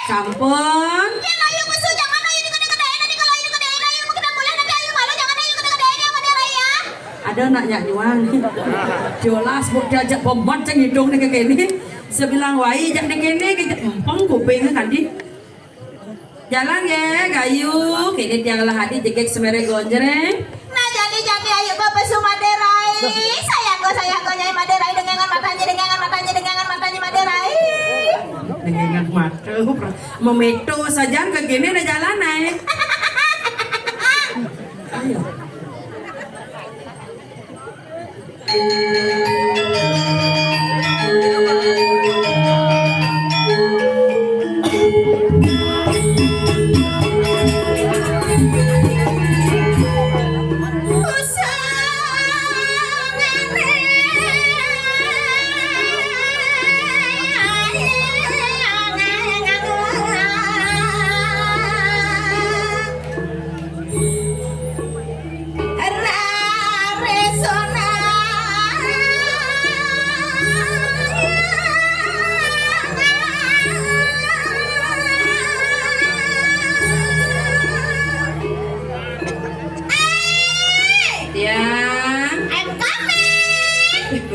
Sampun. Ya ayo musuh jangan ayo dikede-kedein nanti kalau ayo dikedein ayo kita boleh nanti ayo malu jangan ayo dikede-kedein ya Made Raya. Ada naknya juang. Jelas bu diajak bombat ceng hidung nih kayak gini. Sebilang wai jak nih kene kita empang kupingnya kan di. Jalan ya gayu. Kini tiang lah hadi jegek semere gonjreng. Nah jadi ayo Bapak Made Rai. Sayang go nyai Made Rai dengangan matanya Made Rai. Dengan mata memeto saja ke gini ada jalan naik. Ayo.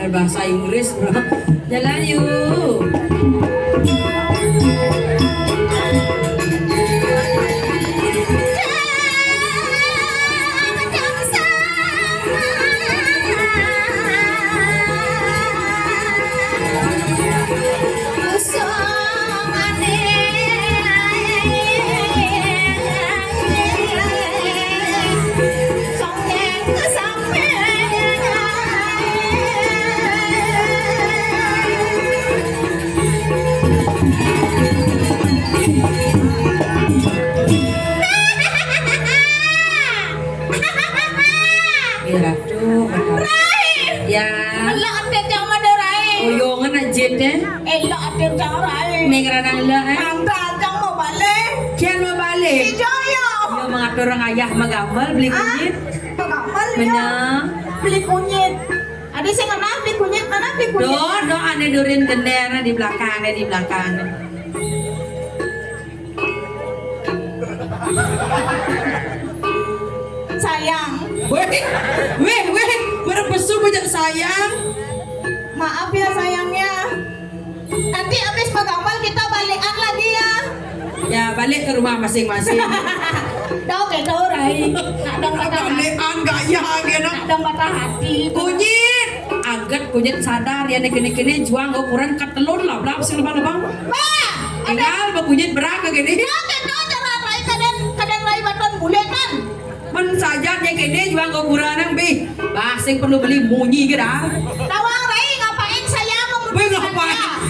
Bahasa Inggris bro, jalan yuk. Orang ayah magamal beli kunyit. Magamal ya. Beli kunyit. Adik saya kenal beli kunyit mana beli kunyit? Do ane durin gender di belakang. Sayang. Weh, berpesu bujak sayang. Maaf ya sayangnya. Nanti habis magamal kita balikan lagi ya. Ya balik ke rumah masing-masing. Đâu cái đâu đấy Đông balikan gaya gitu. Đông patah hati Kunyit kunyit sadar ya kini juang ukuran katelun lah berapa sih lebang tinggal kunyit beraka gini kadang rai baton boleh kan men saja ya kini juang ukuran yang bi basing perlu beli munyi gitu tawang rai ngapain saya mau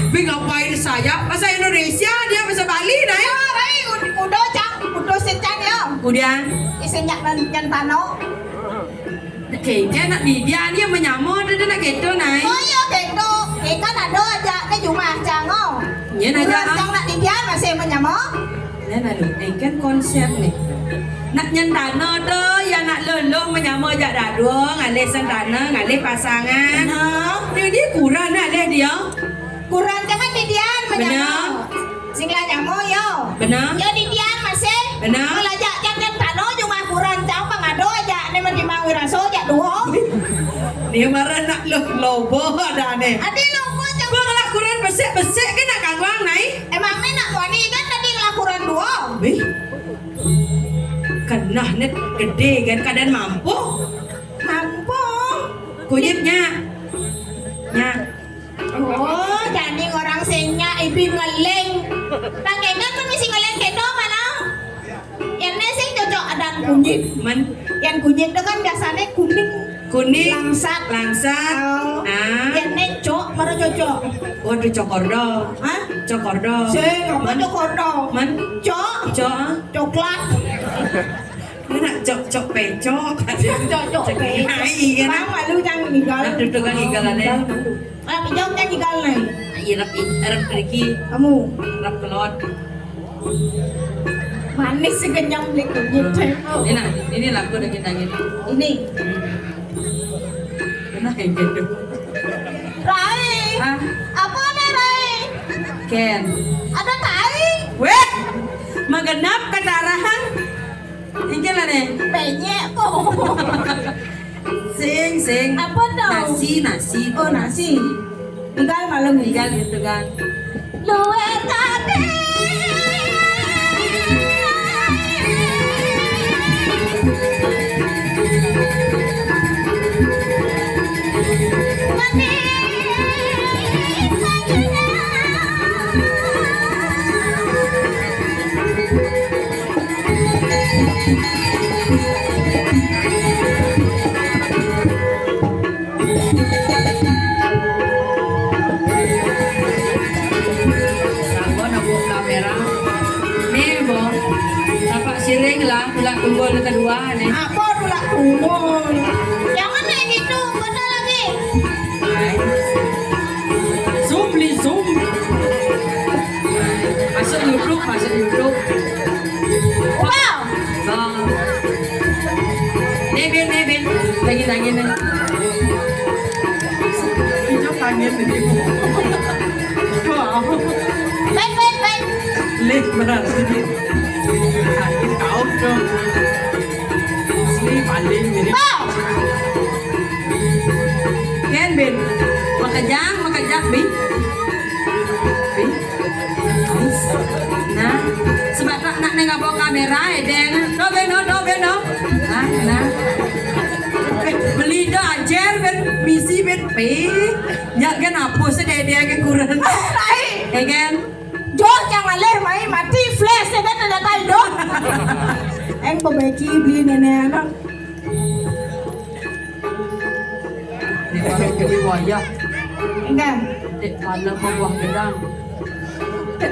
ngapain saya bahasa Indonesia dia bahasa Bali nah ya rai udah sencang ya kemudian isenyak dan tano kayaknya nak dia menyamur dia nak gitu naik oh iya gitu kayak kan ada aja cái rumah jango ya aja jangan nak dia masih menyamur ya lalu kan konsep nih nak nyentana tuh ya nak lolo menyamur aja dadu ngalih sentana ngalih pasangan dia kurang nak dia kurang jangan didian menyamur singlah nyamur yo benar yo didian masih benar lajak jangan tano cuma kurang jauh pangado aja nih mesti mau raso aja dua dia marah nak lobo ada nih adi lobo jangan gua ngelak kurang besek kan nak kagwang naik emangnya nak wani kan tadi ngelak kurang dua kena net gede kan kadang mampu kunyitnya oh jadi orang senya ibu ngeleng tangengan kan mesti ngeleng kedo mana yang nesing cocok ada kunyit yang kunyit itu kan biasanya kuning langsat yang necok baru cocok waduh cokordo sing apa cokordo coklat nak cok pecok cok bang malu jangan ngigal duduk kan ngigalannya pinjam kan ngigal nih Arab Riki kamu Arab kelot manis sih kenyang beli kunyit ini lagu udah kita gini ini enak kayak gitu Rai apa nih Rai Ken ada tai weh senyek kok. Sing. Apa tau? Nasi. Oh nasi. Tinggal malam ini. Tinggal gitu kan. Luwe kade. Sanggo na buong kamera. Nih, Bo. Tapak siring lah, tulak tunggul kedua nih. Apa tulak tunggul? Jangan kayak gitu, mana lagi? Zoom, please, zoom. Masuk YouTube. Wow. Oh. Nih, Bin. Lagi nih. Hijau kangen nih. Wow. Baik. Lih berarti nih. Sakit kau dong. Asli paling ini. Wow. Ken Bin, makajang Bin. Nah, sebab nak bawa kamera deng. Do beno. Nah. Beli dah ajar ben misi ben pe. Ya kan apa sih dia ke kurang. Rai. Kan? Jo jangan leh mai mati flash ya kan ada kaldo. Eng perbaiki beli nenek anak. Di warung beli wayah. Enggak. Dek malam buah gedang.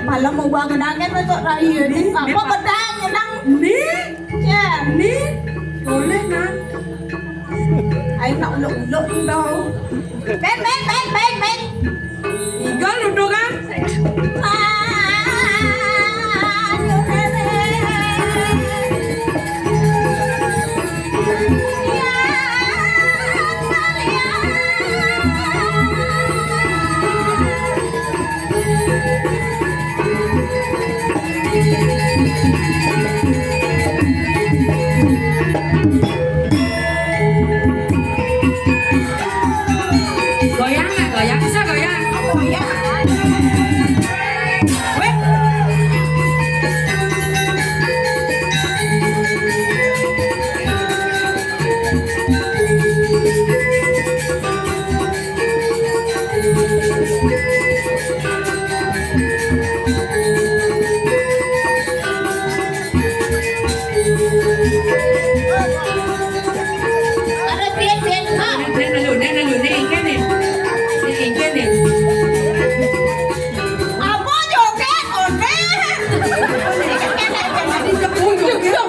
Malam mau buang gedangnya besok raya ni. Apa gedang gedang? Nih, Ya. nih. Boleh nah. Ai nak uluk-uluk ni tau. Ben. Igal duduk kan? Goyang bisa goyang. Weh. Ada pian ha. Nen lalu nih ikan nih. Apa joget one? Tadi jepun juga.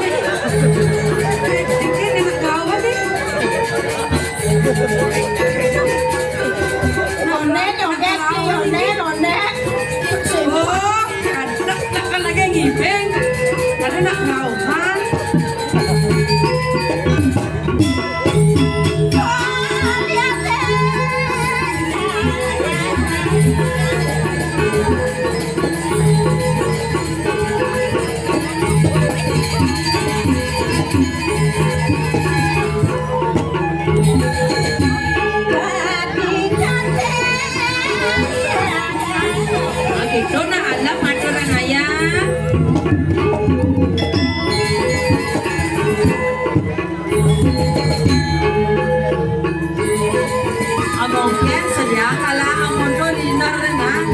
Ikan enak kawan nih. One joget one. Oh, ada lagi ngibeng. Ada nak ngauman. Gitu nak alam aturan ayah. Amongken sedia kala amondo dinner dengan.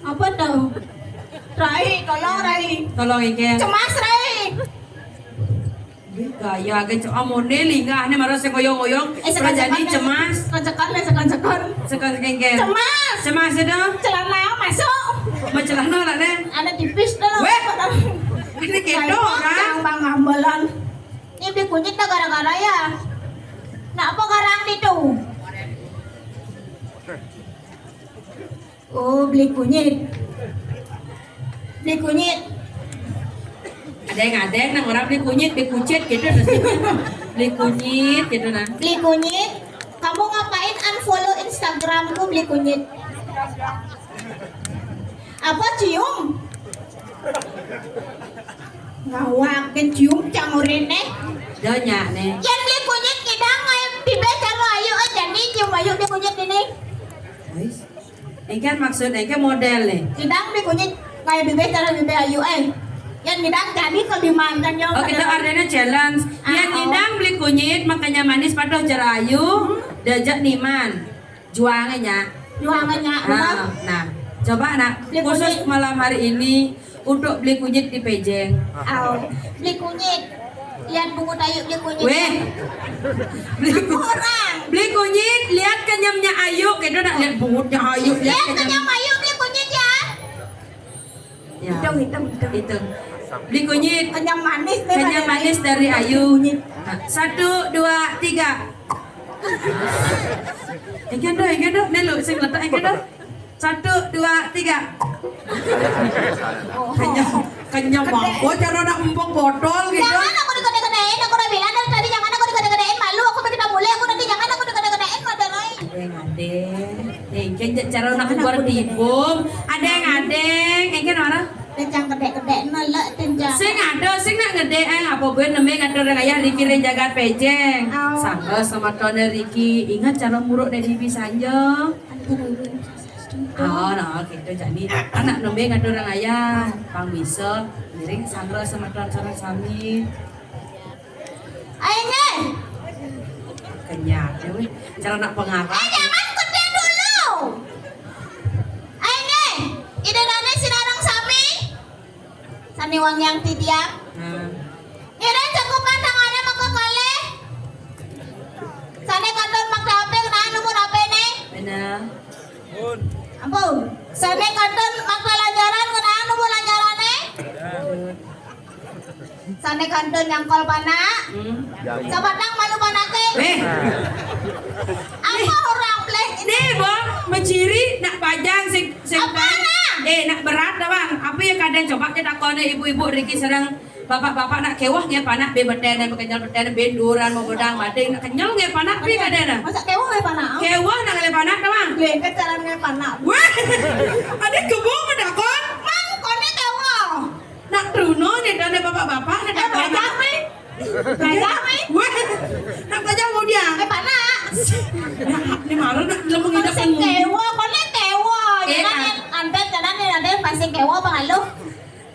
Apa tau? Rai, Tolong ikan. cemas Rai. Gaya ke amone lingah ni marah sekoyong-koyong. Jadi cemas. Sekan. Sekarang ikan. Cemas itu. Celana masuk. Macelana lah nen. Ada tipis dah. Weh. Ini kendo kan? Bang ambulan. Ini beli kunyit dah gara-gara ya. Nak apa garang itu? Oh, beli kunyit. Ada yang nang orang beli kunyit, beli kucit gitu nasi. Beli kunyit gitu nah. Beli kunyit. Kamu ngapain unfollow Instagramku beli kunyit? Apa cium? Ngawakin cium cangurin Dia nyak nih. Yang beli kunyit kita ngai pibe caro ayu jadi cium ayu beli kunyit ini. Ini kan maksud ini kan model nih. Kita beli kunyit ngai pibe caro pibe ayu Yang kita jadi Kalimantan yo. Oh kita artinya challenge. Yang Nidang beli kunyit makanya manis padoh jerayu, diajak niman. Juangannya. Nah, coba nak khusus malam hari ini untuk beli kunyit di Pejeng. Beli kunyit. Lihat bungut ayu beli kunyit. Weh. Beli kunyit, lihat kenyamnya Ayu. Kita nak lihat bungutnya Ayu. Lihat kenyam Ayu beli kunyit ya. Ya. Itu. Beli kunyit. Kenyam manis dari Ayu. 1, 2, 3. Ikan dah. Nelo, saya letak ikan dah. 1, 2, 3. Kenyam banget. Oh, cara nak empok botol gitu. Jangan aku digede-gedein, aku udah bilang dari tadi jangan aku digede-gedein, malu aku begitu mulai aku nanti jangan aku digede-gedein madalai. Ikan cara nak buat tibum. Adeng. Ikan mana? Tencang gede-gede nolak tencang. Sing nak gede apa gue namanya ngatur ayah Riki jagat Pejeng. Sangga sama tone Riki. Ingat cara muruk dari bisanya. Nah gitu jadi anak namanya ngatur ayah. Pang bisa miring sangga sama tone sami. Ayo Kenyat ya weh. Cara nak pengarah. jangan gede dulu. Ayo ide nane sinarang sami. Sani wang yang titiak. Ide cakupan tangannya maka kale. Sani kantor makta HP kenaan umur HP nih. Benar. Ampun. Sani kantor makta lanjaran kenaan umur lanjaran nih. Sani kantor nyangkol panak. Sabatang malu panake. Apa orang plek ini? Nih bang, menciri nak pajang sing nak berat dah bang. Apa yang kadang coba kita kone ibu-ibu Riki sedang bapak-bapak nak kewah nge panak be beten kenyal beten benduran mau bedang bating nak kenyal nge panak be kadang dah. Masa kewah nge panak? Kewah nak nge panak dah bang. Lengket cara nge panak. Wah, ada kebun ada kon. Mang kone kewah. Nak truno nih dan bapak-bapak nak pajang be. Pajang be. Wah, nak pajang mau dia. Nge panak. Ini malu nak lemeng hidup Pasti kewah, kone kewah. Jangan antet jangan antet pasti kewah bang lu.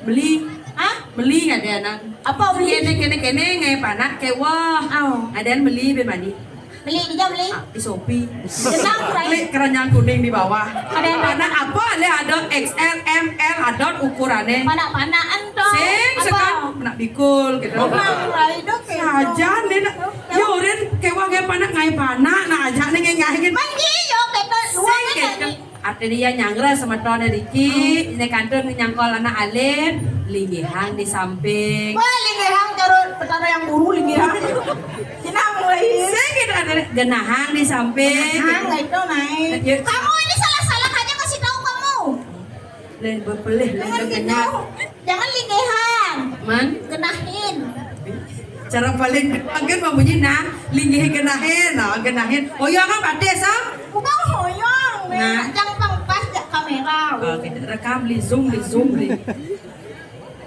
Beli. Hah? Beli nggak ada anak? Apa beli? Kene nggak panak kewah. Ada yang beli bemani? Beli dia beli. Di Shopee. Kenang Beli keranjang kuning di bawah. Ada yang panak apa? Ada XL, ML, ada ukurannya. Panak-panakan toh. Sing sekarang panak bikul gitu. Aja nih nak. Yorin kewah nggak panak nggak panak, nah aja nih nggak gitu. Mandi yo kita uang gitu. Artinya dia nyanggra sama tuan Riki, ini kantor nyangkol anak Alin, linggihang di samping. Wah, linggihang cara petara yang buru linggihang. Kita mulai. Saya gitu ada genahang di samping. Genahang itu naik. Kamu ini salah-salah aja kasih tahu kamu. Lain berpelih, lain berkenyat. Jangan linggihang. Man? Genahin. Cara paling agen membunyi nah, linggih genahin, nah genahin. Oh iya kan pade sam? Bukan hoyong, nah, jangan pangpas jak kamera. Kita rekam li zoom li.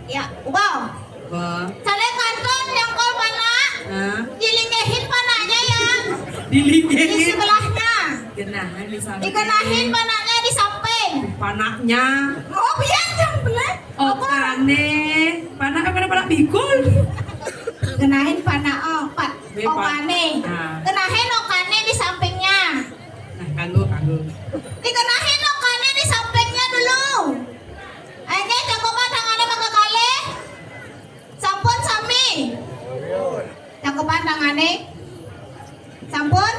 Ya, ubah. Wah. Saleh kantor yang kau panak. Dilinggihin panaknya ya. Dilinggihin. Di sebelahnya. Genahin di samping. Dikenahin panaknya di samping. Panaknya. Oh biar jamblet. Oh kane. Panak apa panak bikul? Kenahin panak okane. Kenahin okane di sampingnya. Nah, kanggo. Dikenahin okane di sampingnya dulu. Ayo cakupan tangannya maka kali. Sampun sami. Cakupan tangannya. Sampun.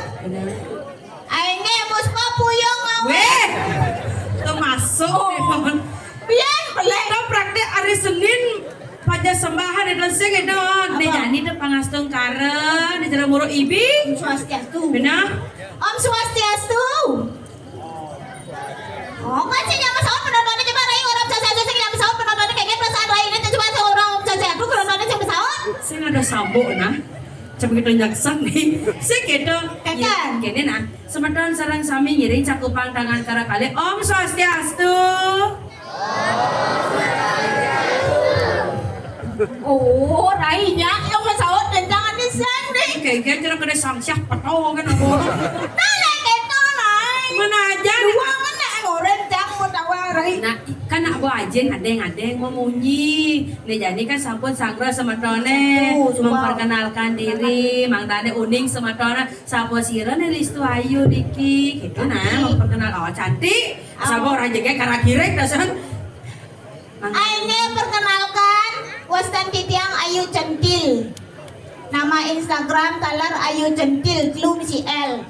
Ayo muspa puyung mau. Weh. Termasuk Biar boleh. Kita praktek hari Senin pajak sembahan di dalam sing itu. Di jani itu pangastung karen di dalam muruk ibi. Om Swastiastu. Benar? Om Swastiastu. Oh, kan sih jangan pesawat penontonnya coba rai orang caca sing jangan pesawat penontonnya kayak perasaan rai ini coba orang Om caca itu penonton bambuk nah. Cuma kita nyaksak nih. Segitu. Kakan. Gini nah. Semeton sareng sami ngiring cakupang tangan kara kali. Om Swastiastu. Oh, rainya yang ngesaut dan jangan disang deh. Kayak cara kena samsyah petau kan aku. Nala keto nai. Mana aja nih. Ruangan nak ngoren jang mau tawa rai. Nah, kan nak bawa ajen adeng mau munyi. Nih jadi kan sampun sangra semetone memperkenalkan diri, mangtane uning semetone sapa sira nih listu ayu diki. Gitu nah, memperkenal awak cantik. Sapa orang jaga kara kirek dasan. Aine perkenalkan Wastan Titiang Ayu Centil. Nama Instagram talar Ayu Centil Klum CL.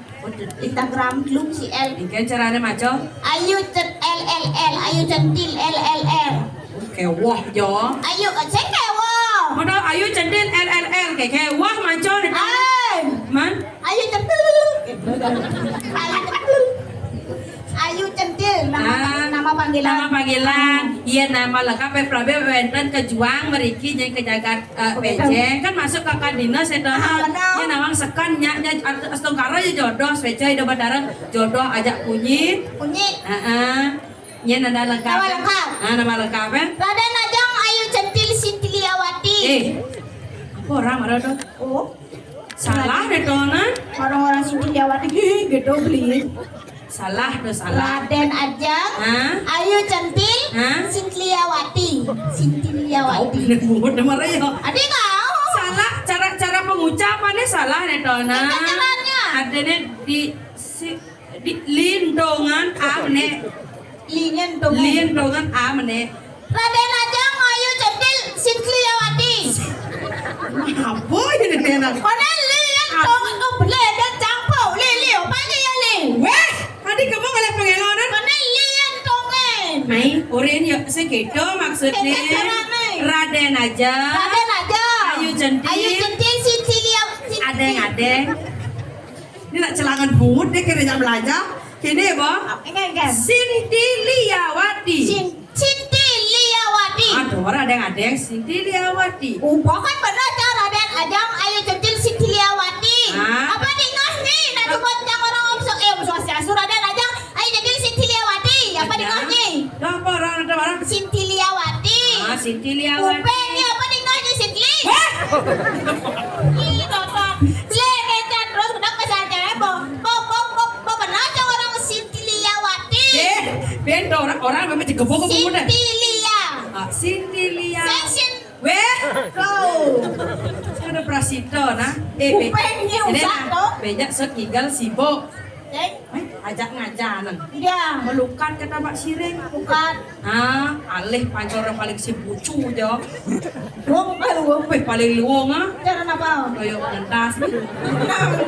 Instagram Klum CL. Ikan caranya macam Ayu LLL Ayu Centil LLL. kewah jo. Ayu cek kewo. Mana ayu centil LLL kayak kewah macam ni. Ay. Man? Ayu Centil. Ayu Centil. Ayu Centil nama panggilan. Nama panggilan. Iya nama lengkap Prabe Wenten Kejuang Meriki yang kejagat PJ kan masuk ke dinas itu. Ya nawang sekan nya astungkara ya jodoh swece hidup bareng jodoh ajak kunyit. Kunyit. Nya nada lengkap. Nama lengkap. Nama lengkap ya. Raden Ajeng Ayu Centil Sintiliawati. Apa orang marah tuh? Oh. Salah deh tuh nah. Orang-orang Sintiliawati gitu beli. Salah tuh salah. Raden Ajeng Ayu Centil Sintiliawati. Sintiliawati. Kau bener mulut marah ya. Adik kau. Salah cara pengucapannya salah nih Dona. Caranya. Adanya di lindungan amne. Lindungan amne. Raden Ajeng Ayu Centil Sintiliawati. Apa ini tenan? Mana lindungan kau belajar campur lilio pagi ya li. Weh, adik kamu ngeliat pengelonan? Mana lindungan. Mai, oren ya segitu maksudnya. Raden aja. Raden Ajeng Ayu Centil. Ayu Centil Sintiliawati. Adeng. Ini nak celangan bud deh kira belajar. Kini boh. Enggak. Sintiliawati. Sintiliawati. Aduh, orang adeng Sintiliawati. Pokoknya benar cara Raden Ajeng Ayu Centil Sintiliawati. Apa dingah nih? Nak coba yang orang omsok Swastiastu Raden Ajeng Ayu Centil Sintiliawati. Apa dingah nih? Apa orang? Sintiliawati. Sintiliawati. Upenya apa dingah nih Sintili? Ih, tonton. Legecan terus udah kesana bo benar cara orang Sintiliawati. Bento orang memang digebuk muda. Sintilia. Sintilia. Section. Weh, kau. Sudah prasito nah. Upenya usah toh. Banyak sekigal sibuk. Dek, Ajak ngajanan. dia Melukat kata Pak Siring. bukan. Alih pancor paling si bucu jo. Wong kalau Paling luwung cara apa? Kayak pentas.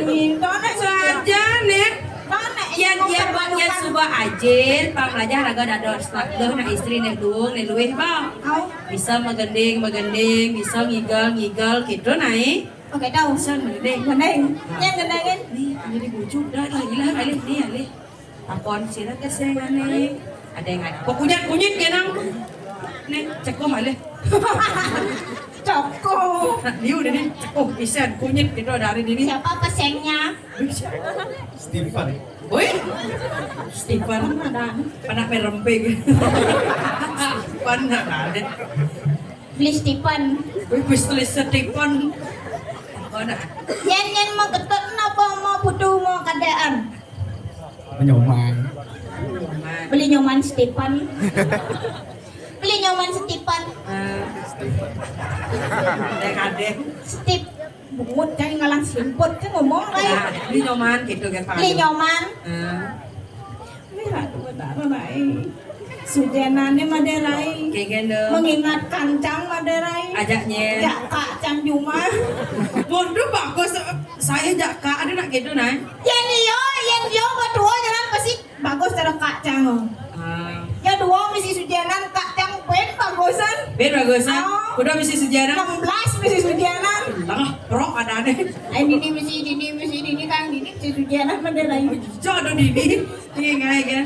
Ini tone Saja nih. tone Yan subah ajin panglajar raga dador slagdeh na istri nih duung nih luwih ba. Bisa magending, bisa ngigel gitu naik. Oke tahu. Bisa magending. Gendeng. Yang gendengin. Nih, jadi bujuk dah lah ilah alih nih alih. Apon sila kesengan nih. Ada yang ada. Kunyit genang. Nih cekom alih. Coko. Liu deh nih. Pisan kunyit gitu dari ini. Siapa pesennya? Stephen. Woi, Stephen panak meremping. Panak ada. Beli Stephen. Woi, tulis Stephen. Panak. Yen mau ketut napa mau butuh mau kadaan. Menyoman. Beli nyoman Stephen. Beli nyoman Stephen. Adek. Step bungut kan ngalang simput kan ngomong Nah, lah. ini nyoman gitu kan Pak. Beli nyoman. Merah tuh rai. Sujenane maderai. Kayak gitu. Mengingat kancang maderai. Ajaknya. Ya kacang Juma. Waduh bagus. Saya jaka ada nak gitu nah. Yen yo berdua jalan pasti Bagus cara kacang. Ya dua misi sujenan kacang pen bagusan. Ben bagusan. Udah misi sejarah. 16 misi sujenan. Lah, pro ada deh. Ini misi kan ini misi sujenan maderai. Jodoh dini. Ini ngai kan.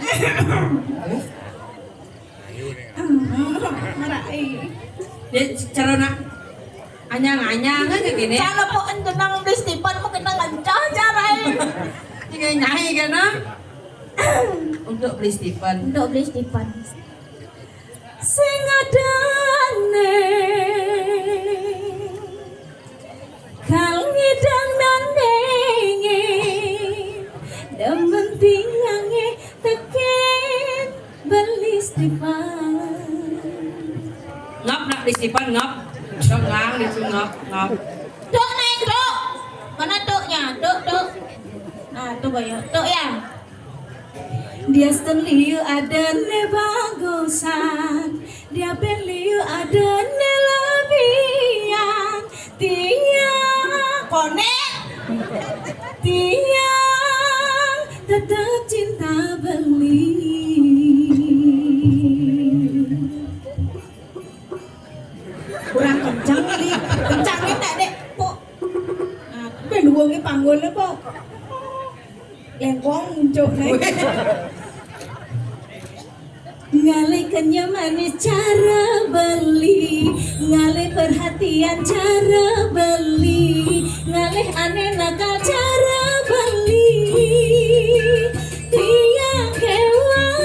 Marai. Dia cara nak anyang-anyang kan kayak gini. Cara po tenang di Stephen mo kita ngancah carai. Kayak nyanyi kan ah? Untuk beli Stephen. Untuk beli Stephen. Sing adane kal ngidang nandenge demen tingange teken beli Stephen. Ngap nak beli Stephen ngap. Dok ngang di situ ngap. Dok neng dok. Mana doknya? Dok. Nah tuh bayar. Dok ya. Dia seliu ada ne bagusan, dia beliu ada ne lebihan. Tiang konek, tiang tetap cinta beli. Kurang kencang kali, kencangnya tak dek, po. Nah, peluangnya panggulnya po. Lengkong muncul nih. Ngalihkannya manis cara beli, ngalih perhatian cara beli, ngalih aneh nakal cara beli. Tiang kewan.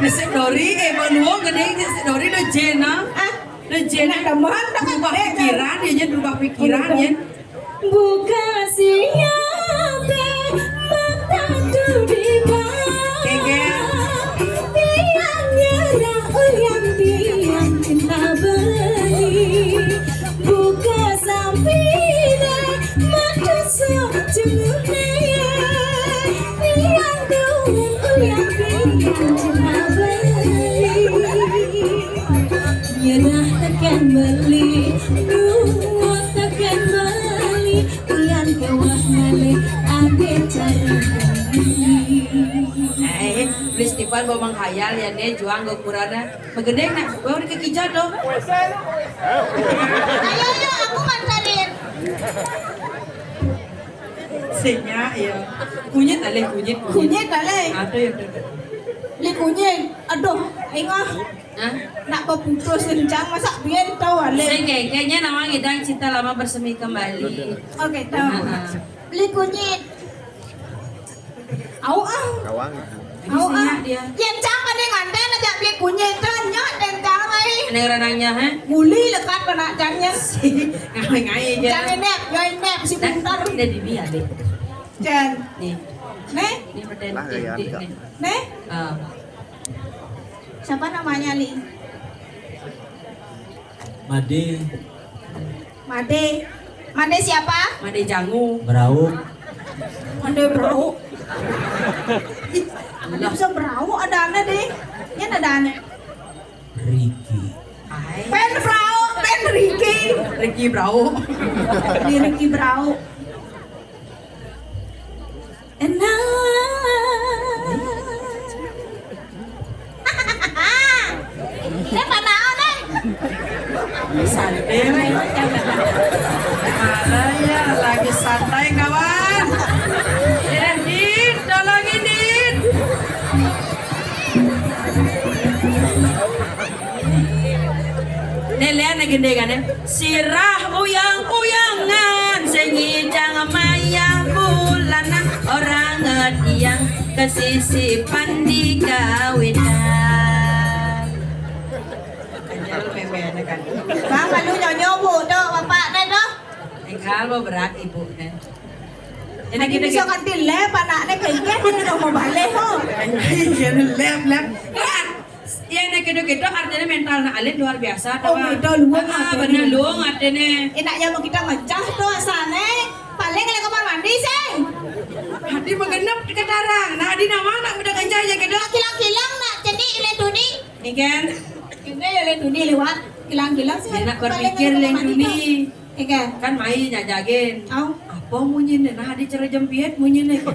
Nasi Dori, benuang gede, nasi Dori do jena, do jena Teman tak berubah pikiran, ya berubah pikiran ya. Buka siapa mata di bawah. Tiang nyerah tiang cinta beli. Buka sampina mata sejumlahnya. Tiang tiang cinta beli. Nyerah takkan beli, duit takkan beli, uyan kewah ngalih ade cara beli. Beli Stephen bawa menghayal ya nih juang ke kurana, begede nak, bawa ke kijat dong. Ayo aku mantarin. Senya ya, kunyit ale kunyit. Kunyit ale. Ada ya. Li kunyit. Aduh, ingat. Hah? Nak putus kencang masak biar tahu ale. Kayaknya nama ngidang cinta lama bersemi kembali. Oke, tahu. Beli kunyit. Au ah. Au ah. Dia. Yang cang ada nganten aja beli kunyit tanya dan cang ai. Ini ranangnya ha? Muli lekat pada cangnya. Ngai-ngai aja. Jangan nep si bentar. Udah di dia deh. Jan. Nih, Nih, ini pertanyaan nih. nih. Ah. Siapa namanya Li? Made Made. Made siapa? Made Jangu. Berau Made Brau. Ada bisa Brau ada aneh deh. Yang ada aneh. Ricky Hai. Pen Brau, Pen Ricky. Ricky Brau. Di Ricky Brau. Enak. Siapa tahu nih? Santai. Malah ya lagi santai kawan. Dit, tolongin Dit. Nih lihat nih gede kan ya. Sirah uyang-uyangan, sengidang mayang bulanan, orang ngetiang kesisipan di kawinan. Anjal memene kan. Bang, malu nyonya bu, tuh bapak nih tuh. Engkal mau berat ibu nih. Ini kita bisa ganti lep anaknya kayaknya ini udah mau balik ho. Lep. Ya nek gitu artinya mental na alin luar biasa. Oh, beda luang bener luang artinya. Enaknya mau kita ngecah tuh asane. Paling kalau kamar mandi sih. Hadi mengenap di ketarang. Nah di nama nak udah kencang ya gitu. Kilang-kilang nak jadi ile tuni. Ikan. Ini ile tuni lewat. Kilang-kilang sih. Nak berpikir leng duni. Ikan. Kan mai nyajagin. Au. Apa munyin nah hadi cara jempiet munyin gitu.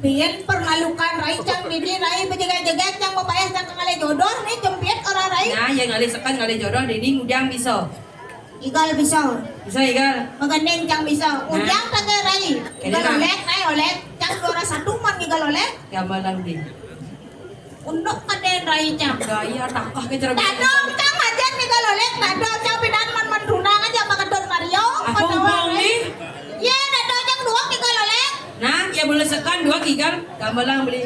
Biar permalukan rai cang didi rai berjaga-jaga cang papayah cang kali jodoh nih jempiet orang rai. Nah yang ngali sekan ngali jodoh dini ngudang bisa. Igal bisa. Bisa igal. Magandeng cang bisa. Ujang taga rai. Igal olek rai olek cang dora satu man igal galolek. Gambar lang din. Undok kaden rai cang. Gaya takah ke cara Dadong cang ajan ni galolek. Dadong cang pidan man dunang aja makadon Mario. Aku ngomong nih. Ya dadong cang dua ki galolek. Nah, ya boleh sekan 2 gigal. Gambar lang beli.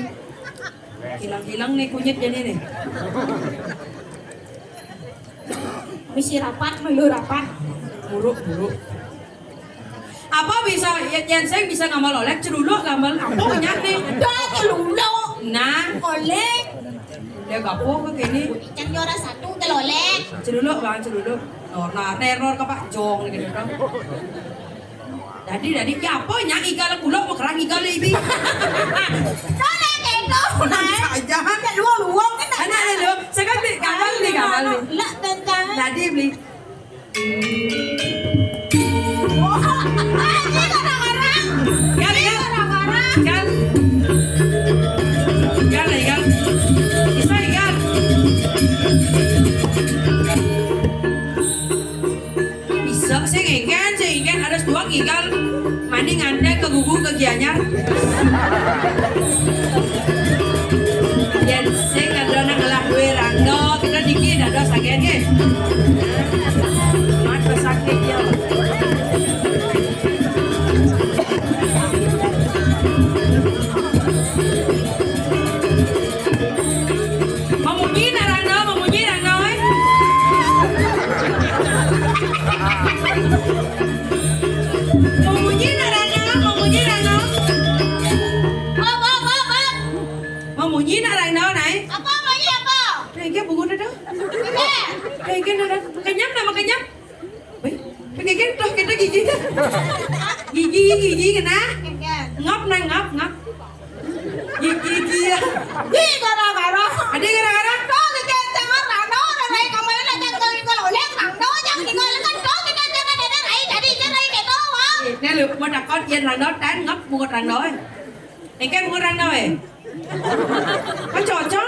Hilang-hilang nih kunyitnya nih. Misi rapat melu rapat. Buruk. Apa bisa yang saya bisa ngamal oleh ceruluk gambar apa banyak nih. Dah celulo. Nah, Olek. dia gapo ke kini. Cang juara satu galolek. Ceruluk bang ceruluk. Nah, teror ke Pak Jong nih gitu dong. Jadi ya apa nyak igal kulok mau kerang igal ini. Galolek itu. Jangan Ya luang kan. anak lu sekarang nih gambar nih. Lah dan cang. Tadi beli. Aji kadang-kadang. Gal. Bisa igal. Bisa sih ikan ada 2 igal. Mandi ngandek ke gugu ke Gianyar. Yang sing ada nak ngelah duwe rangdo kita dikit ada sakit ke. Mat sakit ya. Memuji rangdo eh. Memuji rangdo. Memuji rangdo này. Apa mau ya apa? Cái buku đó đó. Ini. Cái nhấp nào mà cái nhấp. Cái gigi. Gigi cái ná. Ngóc này ngóc. Gigi. Di gara-gara. Ada gara-gara. Đó thì cái cang orang đó là đây còn mấy là cang kalau lihat orang đó cang thì gọi là cang đó thì cang cho nên đây jadi cái đó mà. Nè lượt mà đặt con yên rằng đó tán ngóc mua rằng đó. Cái mua rằng đó. Có trò chó.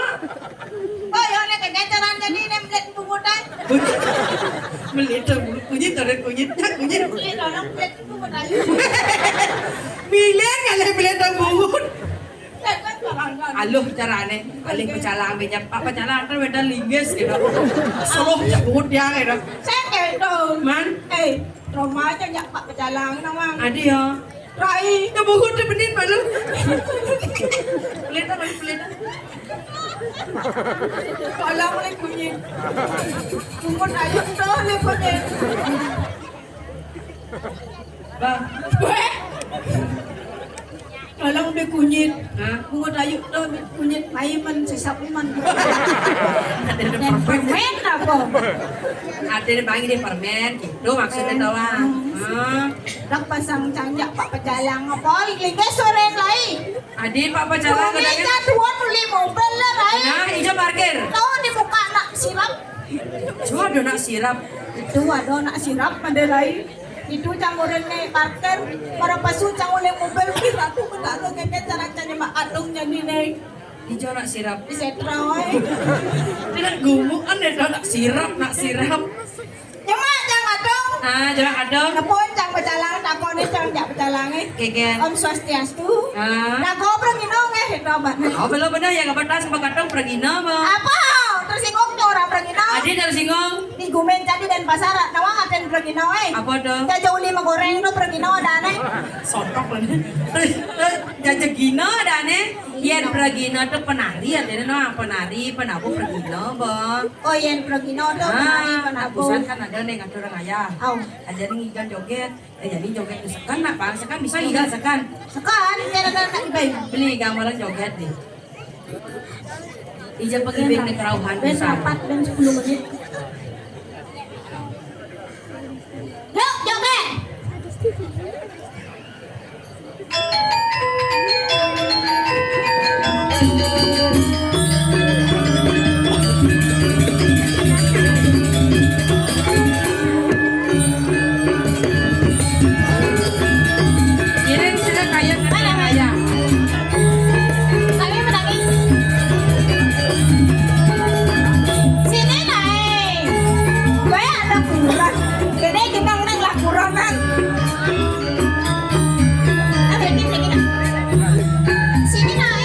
Oh ya nek gancaran jadi nem let pungutan. Melita kunyit. Lihat orang let pungutan. Milen nggak melita bungut. Kan orang Aluh carane paling pecalang beja pecalang kan beda lingges gitu. Soloh ya bungut dia gitu. Saya kayak itu. Man, Roma aja nyak pak pecalang nama. ada ya. Rai. Ya bungut tu benin malu. Pelita. Kalau mulai kunyit. Pungut aja tuh le kunyit. Bang, Kalau udah kunyit. Hah? Pungut aja tuh kunyit paiman sesap man. Ada Dan permen apa? Ada bagi dia permen gitu maksudnya doang. Dak pasang canjak pak pecalang apa? Liga sore lagi. Adin Pak Pecalang Ini kadang. tuan beli mobil lah Rai. Nah, hijau parkir. Tahu di muka nak sirap. Cuma ada nak sirap. Itu ada nak sirap pada Rai. Itu cangguran nih parkir. Para pasu cangguran mobil kita tuh kita tuh kayak cara-cara mak atung jadi nih. Hijau nak sirap. Di setrawai. Tidak gumuk kan ada nak sirap. Cuma jangan dong. Ah, jangan ada. Napon cang pecalang takon ni cang jak pecalang eh. Keken. Om Swastiastu. Ah. Nako pranginong eh itu obat. Oh, belum benar ya kapan sama katong pragina ba? Apa? Tersinggung tuh orang pranginong. Adin dari singong. Di Gumen tadi dan pasar nawang akan pranginong eh. Apa tuh? Jauh lima goreng tuh pranginong ada aneh. Sotok lah. Jajagina ada nih. Yan pragina tuh penari ada no penari penabu pragina ba. Oh iya pranginong tuh penari Ah, penabu. pusat kan ada nih ngatur orang ayah. Au. Ada nih ikan joget. Jadi joget itu sekan nak bang, sekan bisa ikan sekan. Sekarang cara tak dibayar. Beli gambaran joget nih. Ija pergi beng nih kerauhan Ben bisa. rapat ben 10 menit. Yuk joget. Kirim sudah kaya kaya. Kami menangis. Sini naik. Gue ada kurang. Jadi kita menang kurangan. Sini naik.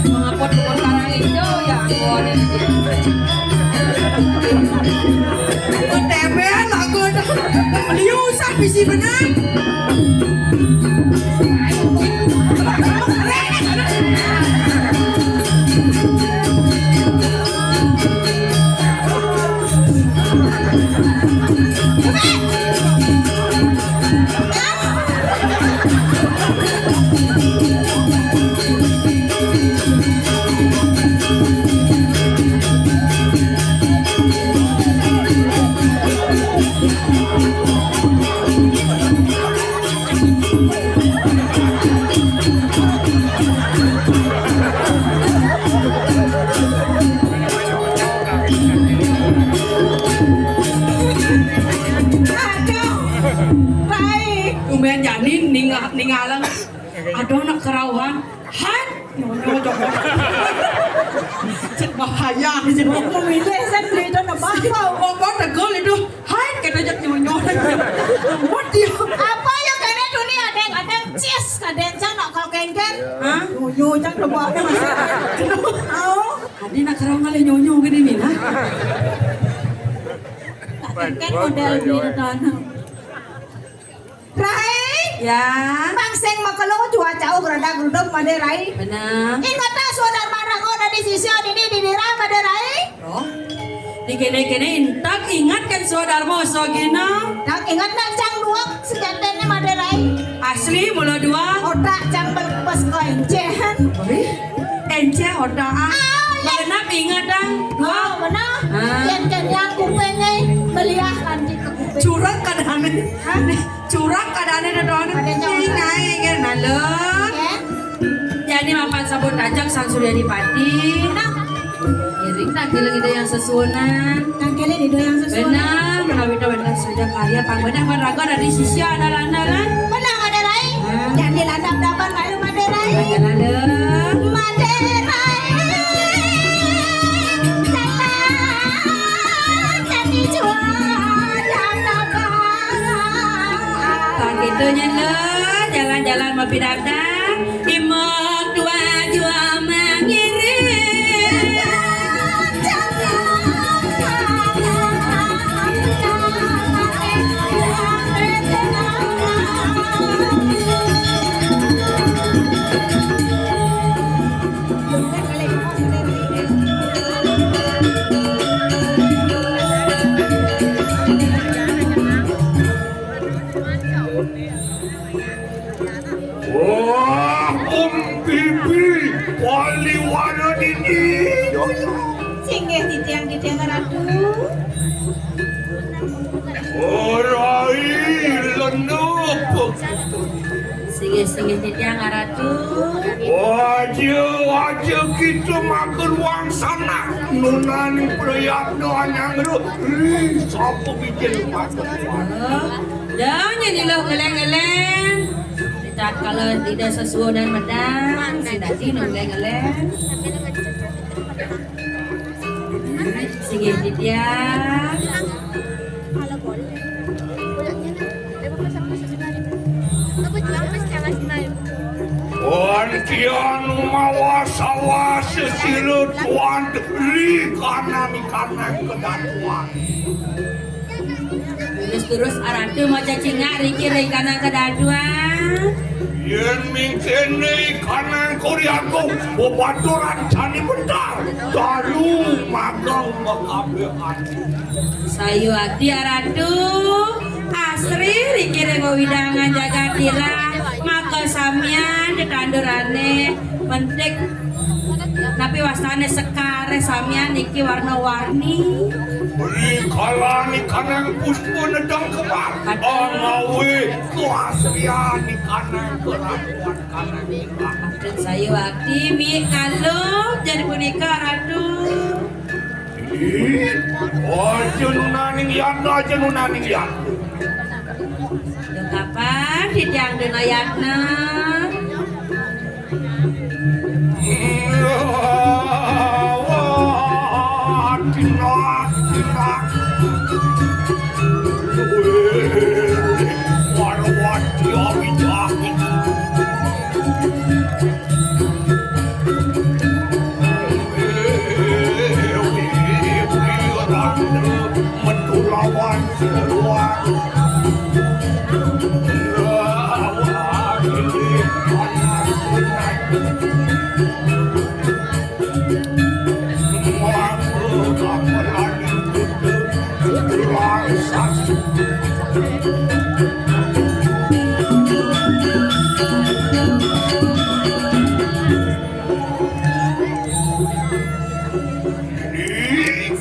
Mengapot bukan karang hijau ya anggon ini. Aku tebean aku udah liusan bisi benar. Tumben janin ningalang aduh nak kerauhan han nyonya joko cek bahaya sih Memilih sendiri dan apa? kok tegol itu han kata jak nyonya what dia Apa yang kena dunia kadang cis kadang cana kalau kengken. hah Nyonya cang coba. Oh, adi nak kerau ngale nyonya gini nih nah kengken model di tanah. Rai, ya bangseng makalong cuaca gerada geruduk pada Rai. benar Ingat tak saudara marah kau dari sisi ini di dira pada Rai. oh di kene intak ingat kan saudarmo sogina Tak ingat tak cang dua sejatanya pada Rai. asli mula dua Otak cang berpas koincehan. ence hoda kenapa ingat dang dua Oh benar. Ah. Yang yang kupengnya melihat lanjut ke kupeng. curang kadane curang kadane dadon ngai kan naleng Ya. jadi mapan sabun tajak sang Suryadi Pati iring tak kilang ide yang sesunan Kangkele di doyang sesuatu. benar menawi benar saja karya pangbedah meraga dari sisi ada landaran Benar ada Rai. Yang dilandap dapat malu ada Rai. naleng Maderai, jadi jual dan tak gitu nyele jalan-jalan mau pidadang imok dua jua mengiring Wah, Bibi, wali wana dini. Singgih di tiang ratu. Orai, lenuk. singgih-singgih titiang aratu Wajah kita makan wang sana. Nunani perayaan doang yang siapa bikin makan. dan nyanyi lo geleng-geleng tidak kalau tidak sesuai dan medang sidati geleng-geleng singgih titiang Wantian mawasawa sesilut wan ri kanan kedatuan. terus aratu mau cacingak riki kanan kedua Yen mingkene kanan Koreaku bobaturan cani bentar. Dalu magang makabehan. sayu ati aratu asri riki rengo widangan jaga tira maka samyan ditandurane mentik tapi wasane sekare samyan niki warna-warni Beri kalani kanan puspo nedang kemar. Angawe keasrian di kanan kerakuan kanan kita. dan sayu ati mi kalau jadi punika ratu Aja nunaning yanda, aja nunaning yanda. Duh kapan ditiang dunayatna Wah, tinak. Warwati awi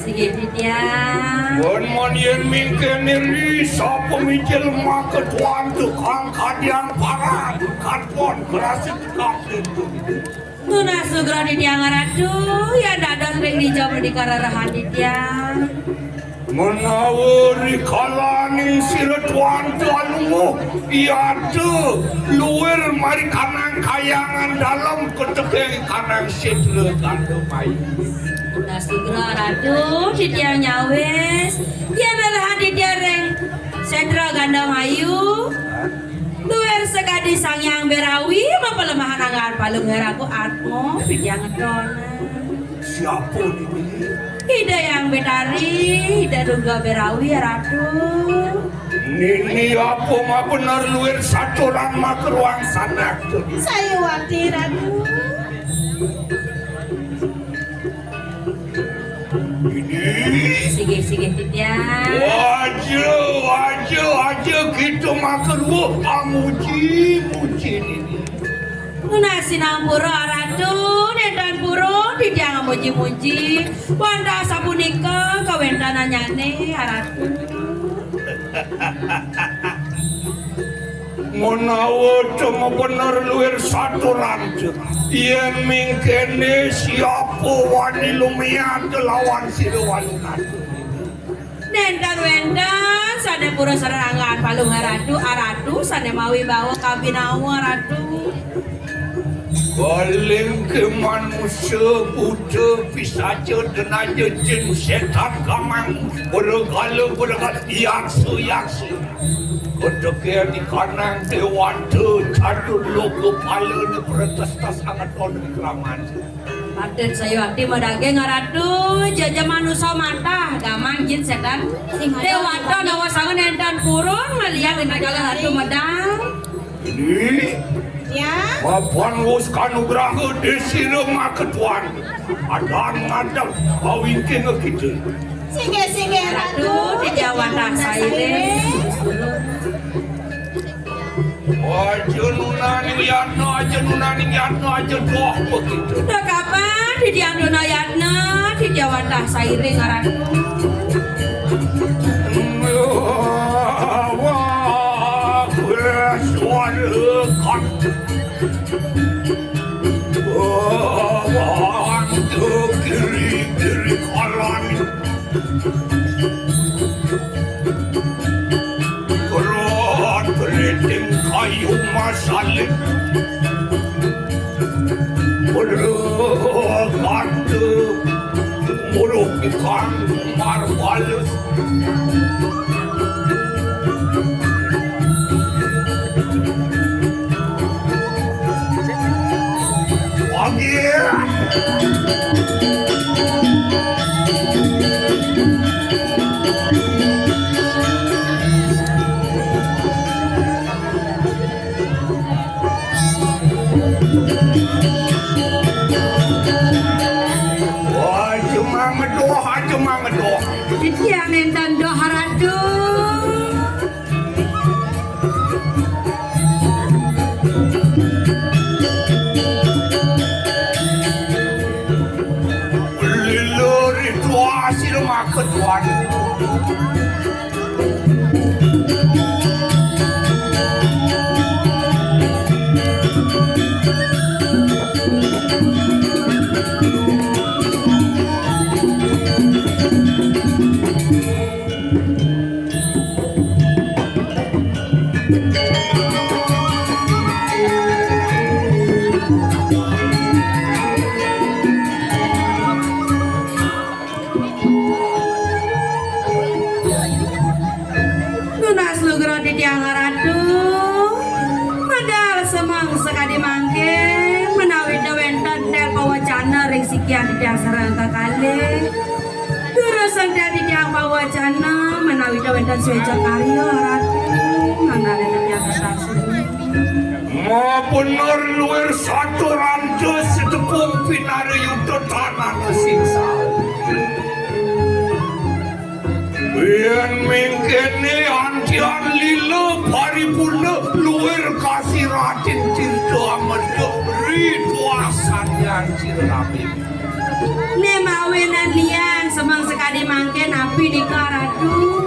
Sige Tiang. Mon yen mingke niri sapa mijil mak ketuan tukang kadian para katpon kerasik kapten. Nuna sugra di Tiang Ratu ya dadan ring dijawab di kararahan di Tiang. Menawari kalaning siretuan tuanmu iade luwer mari kanang kayangan dalam keteke kanang sidle kandemai. Nuna sugra Ratu di Tiang nyawes ya darahan di Tiang Sedra Gandamayu. Luwer sekadi sangyang berawi mapalemahan angan palung ngeraku atmo di Tiang ngedona. Siapa ini? Ida yang betari, ida duga berawi ya Ratu. Nini apa mah benar luwer saturan mah ke ruang sanak tuh. Saya wati Ratu. Ini Sige Tiang. wajah gitu mah kedua muji ini. Nuna sinampuro Ratu, nedan puro di Tiang muji-muji. Wanda sapunika kawentana nyane Ratu. Menawa cuma bener luwer saturan tuh. Yen mingkene siapa wani lumian lawan siluwalunan. Nendan wendan sane puro serangan palung Ratu, Ratu sane mawi bawa kabinawa Ratu. Paling ke manusia buta pisaja dan aja jin setan kamang bergala yaksu kedeknya di kanang dewata catur lo kepala ni bertesta sangat on keraman. Paten saya waktu madage Ratu jaja manusia mata gamang jin setan dewata nawa sangan nendan purun ngaliat negala Ratu madang. Ini Ya. Papan wus kanugraha desi remah ketuan. Adan ngadap kawingke ngekita. Sige Ratu Ratu. di jawatan saire. Aja nunaning yatna aja doh begitu. Udah kapan di diandona yatna di jawatan saire Ratu. Wah, suara kan. Wah, kiri kalan. Kerat beriting kayu masalin. Berkat muruk ikan marbalus. Cuma ngedoh. Di yang nendan doha Ratu. Lilur itu hasil makan tuan. Nunas lugro di tiang Ratu. Padahal semang sekali mangke menawi dewentan del pawacana ring sikian di tiang sarangka kali. Terus sandal di tiang bawa jana menawi dawetan seja karya raden manare tiang sasi. Ma bener luar satu randes setepung pinare yuda tanah singsa. Bian mengkene antian lila paripurna luar kasih raden tirta amarga ridwasan yang sirami. Ne mawenan liang semang sekali mangken api di karatu.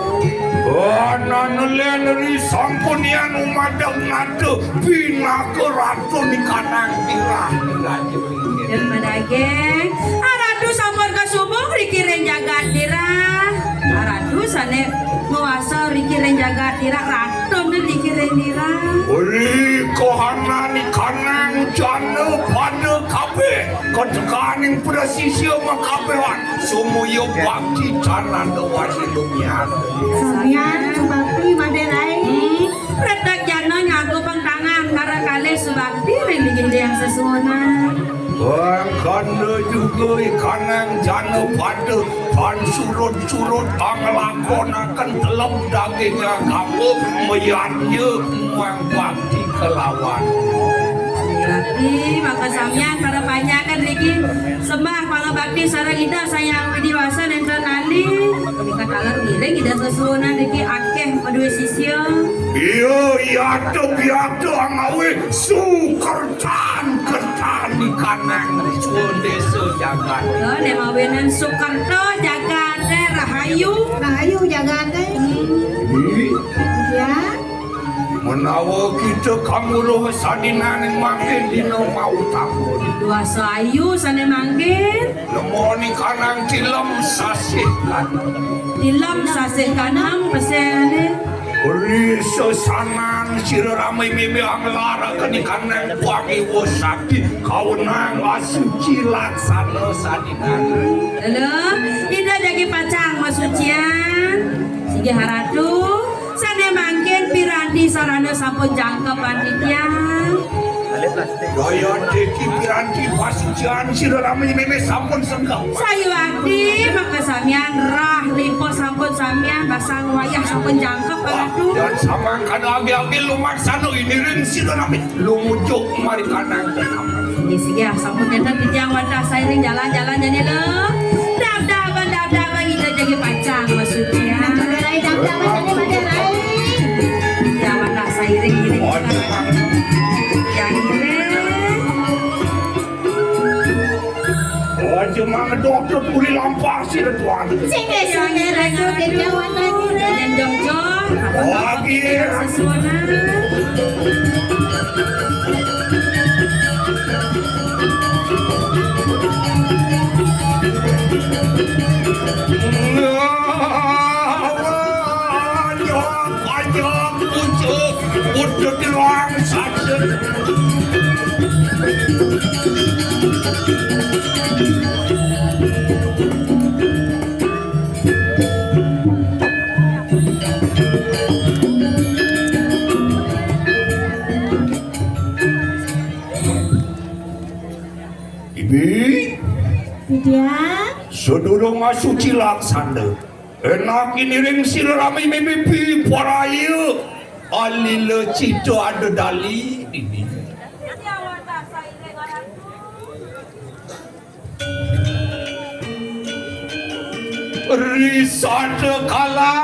Nanelen ri sampunian umadang nado bina ke ratu di kanang tirah. Dan madageng aratu sampun kasubung rikiren jagat dirah. Aratu sane nguasa rikiren jagat dirah ratu ne rikiren dirah. Uri kohana ni kanang jana pada kabe ketekaning presisi makabewan sumuyo bakti jalan dewasi dunia. Sampeyan subakti maderai. Redak jana nyago pangtangan karena kali subakti ring yang sesona. Karena juga kanang jana pada pan surut-surut anglakonakan telap dagingnya kamu meyannya muang bakti kelawan. Bakti maka sampeyan para panjangan riki sembah pangabakti sareng ida sayang widiwasa dan tenali dikatakan giring ida sesuana riki akeh padue sisya. Iya biatu angawe sukertan di kanang desa jagat. Yo ne mawenan Sukarto jagate rahayu. Rahayu jagate. Ya. Menawa kita kamu roh sadinan makin dino mau takut. Dua sayu sane mangkin. Lemoni kanang tilam sasihkan. Tilam sasih kanang pesene. Beri sesanan siraramai mimi anglara kani kanang wangi wasaki kau nang asuci laksana sadinan. Halo, ida jagi pacang masucian. Sige haratu. Sane mangkin piranti sarana sampun jangkep panitia. Daya deki piranti pasucian siraramai mimi sampun senggau. Sayu akti maka sampean rah lipo sampun sampean basang wayah sampun jangkep haratu. Dan sama kada agi-agi lumaksana ini ring siraramai lumujuk mari kanang tenang. Sige sampun enten titiang wadah sairing jalan-jalan jadi le. Dab-daban ida jagi pacang masucian. Maderai dap-dapan jadi maderai. Ya wadah sairing gini. Yang ini Jemang dokter puri lampar sih tuan. Sing rekru kejawan lagi. dan jong-jong Lagi. sesuatu. Udah di ruang saja. Ibi, Ya. sedurung masuci laksana. Enak ini ring sirami mimpi paraya. Alila cito ada dali ini. Risada kala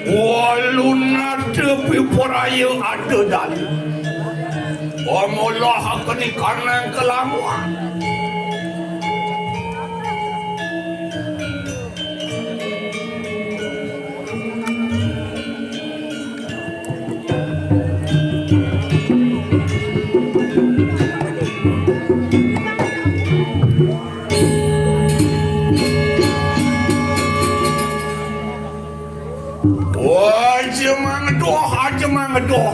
walun tepi paraya ada dali. Omolah akan ikanang kelamuan. Jemang doh.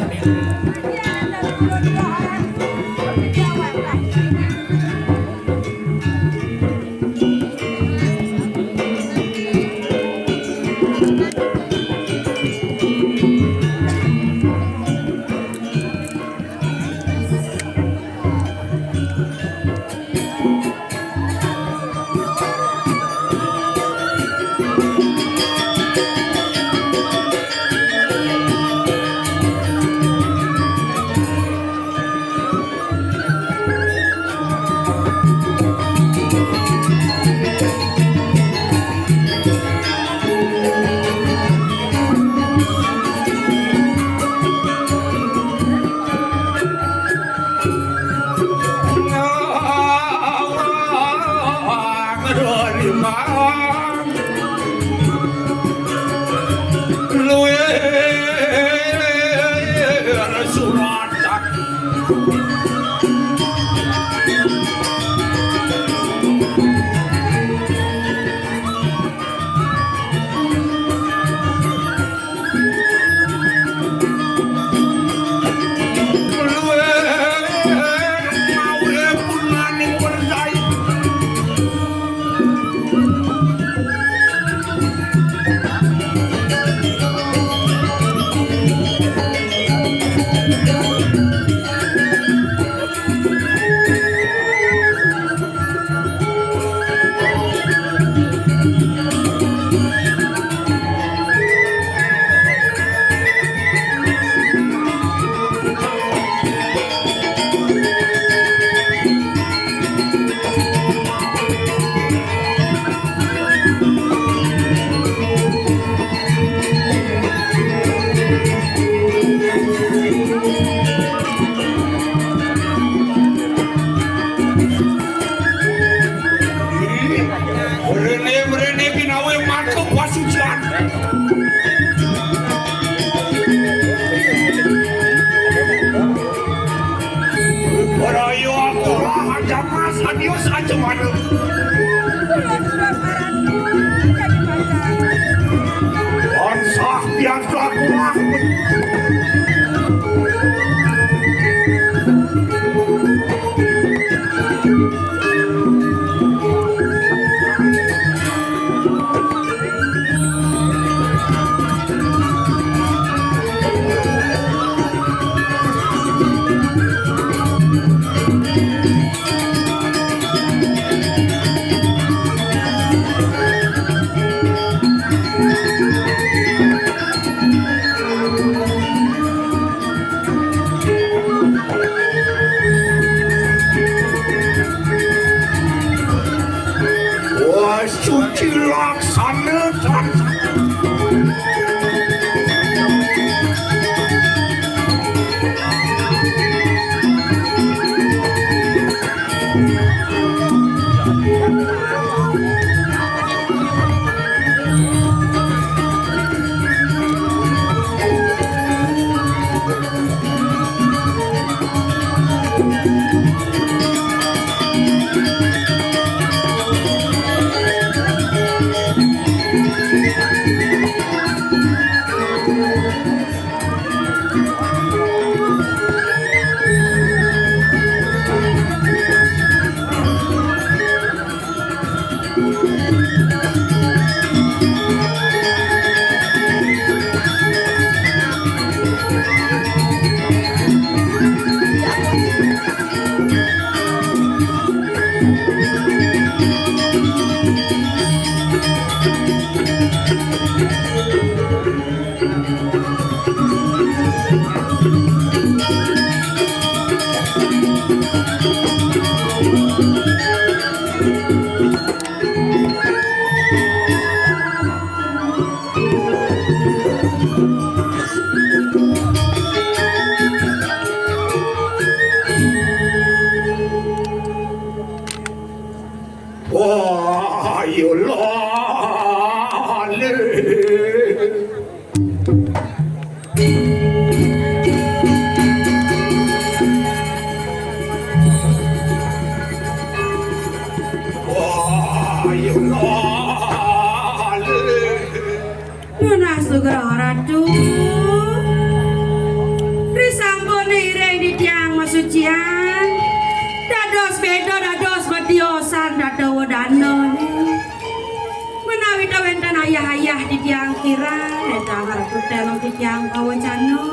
kira để ta harap kita lo tiang kawan cano.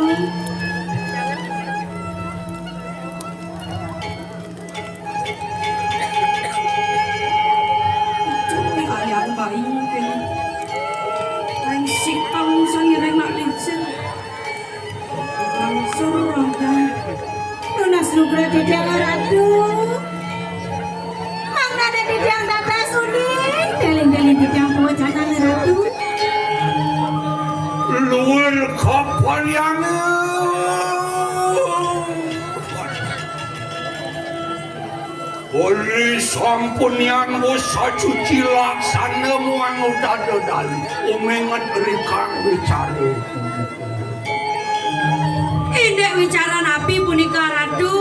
Cuma kalian bayi kan, langsing kamu sangat nak licin, langsung orang. Tunas nugra di tiang ratu. Mang nade di tiang tata suni. Deling-deling di tiang pewacanan ratu. Luar kapal yang Oli sampun yang wasa cuci laksana muang udah dodal umengat berikan bicara. Indek bicara nabi punika ratu.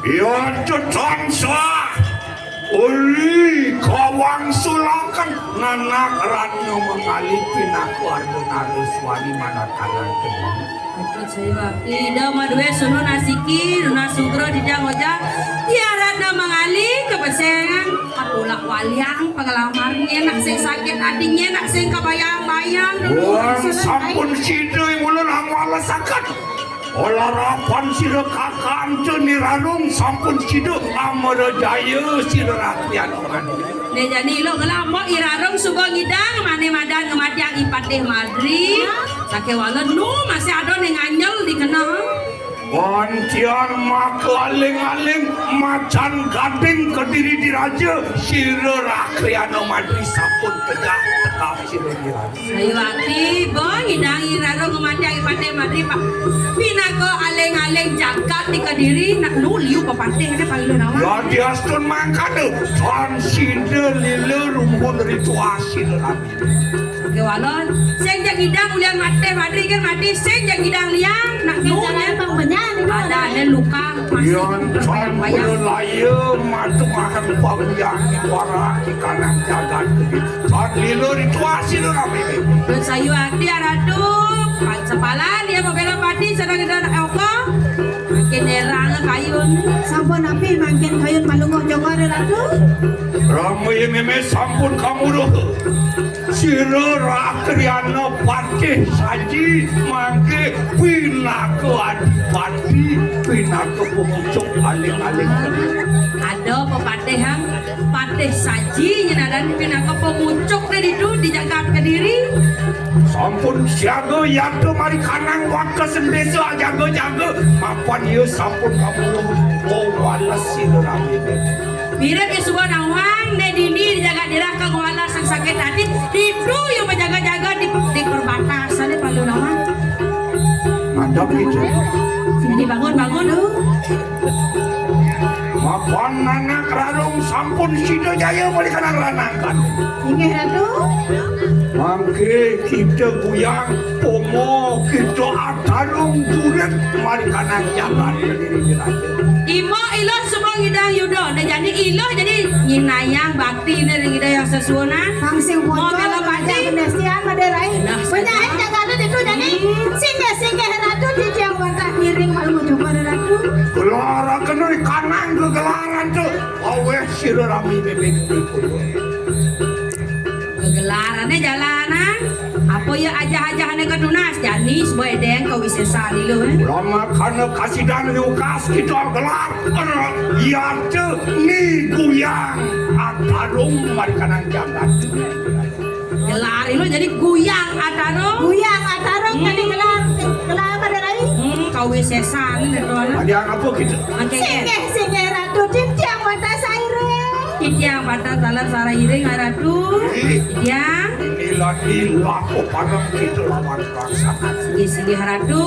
Ya tetansa Oli kawang sulakan nanak ratno mengalih pinaku argonarus wali manatalan kedua. Ikut saya tidak madwe sunu nasiki nuna sugro di jangoja tiara na mengali kepesengan apulak waliang pengalamarnya nak sing sakit hatinya nak sing kebayang-bayang Wang sampun sidai mulai amala sakat olarapan sira kakan cenirarung sampun sidai amara jaya sira rakyat orang. ne jadi lo ngelamok irarong sugo ngidang mane madan kematian ipateh madri sake walon nu masih ada ning anyel dikena Bantian maka aling-aling macan gading kediri diraja sira rakyat madri sampun tegak tekap sira diraja. Saywati bong ngidang irarong kematian ipateh madri pak pinako aling-aling jagat di kediri nak nuliu papateh ada panggil nawa Ya diastun mangkane tan sida lile rumpun ritual sira Oke walon, sing jak hidang ulian mati madri kan mati, sing jak hidang liang nak Jangan nunya bang banyak nih. ada luka masih Yang tan bayang. berlaya matu mahan pangyang wara di kanan jagat kediri tan lile ritual sira rapi. Dan sayu hati aradu, pan sepalan dia membela pati sedang kita nak oko, makin nerang kayun. Sampun api makin kayun malungo jongor ratu. Ramai meme sampun kamu doh. Sira rakyana pati saji mangke pinaka adipati pinaka pemucuk aling-aling. Ada pepatihang patih saji nyenadan pinaka pemucuk dari itu di jagat kediri. Sampun siaga yato mari kanang waka sendesa jaga-jaga mapan ieu sampun kamu doh walas sira rakyat. Bila ke subuh nawang ne dini jaga diraka kuala sang sakit hati itu yang menjaga-jaga di perbatasan di palu nawang. Mantap gitu. Jadi bangun tuh. Mapan nanak rarung sampun sida jaya mari kanang lanangkan. Inggih ratu. Mangke kita guyang pomo kita atarung duret mari kanang jagat kediri diraja. Imo iloh semua ngidang yudo dan jadi iloh jadi nyinayang bakti dari ngidang yang sesuana. Langsing Mau bocor kalau raja pati pendastian maderai. Nah, Banyak jagat itu jadi singgah-singgah ratu di tiang wantah miring malungo jongor ratu. Gelara kena kanang kegelaran tuh aweh sira rami bebek kegelarannya jalanan apa ya aja-ajahannya ke tunas janis boy deng kau bisa sali lo lama karena kasidan lukas kita gelar ya tuh ni guyang atarung mari kanang jagat. gelar lo jadi guyang atarong Guyang atarong jadi gelar maderai. kau bisa sali lo Ada apa kita? Singgah ratu di tiang wantah saire. Tiang patah talar sara iring aratu tiang Inilah kok parang kita lawan bangsa. sigi haratu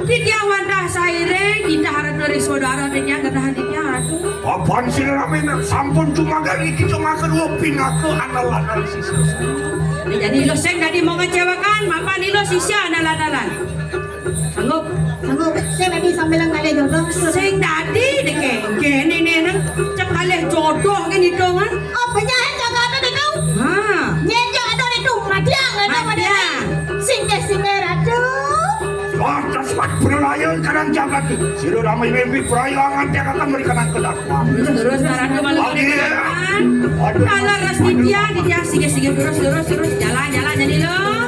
tiang wantah saire kita haratu dari saudara tiang katahan tiang haratu Apaan sih rame sampun cuma gani kita makan dua pinaka anal-anal sisa. jadi lo seng tadi mau kecewakan mapan lo sisa andalan-andalan sanggup Sanggup, saya tadi sambil ngalih jodoh. sing tadi deke gini nih nang cep kalih jodoh kan itu kan Oh, penyahin jaga ada di kau. ha Nyenjo ada di tu, madiang ada Madiang. maderai. Singgah ratu. Wah, terus mak berlayar karena perayaan jagat sira ramai mimpi perayaan jagat akan memberikan kedakwaan Terus narang kembali kalau Rastitian dia sige terus jalan jadi lo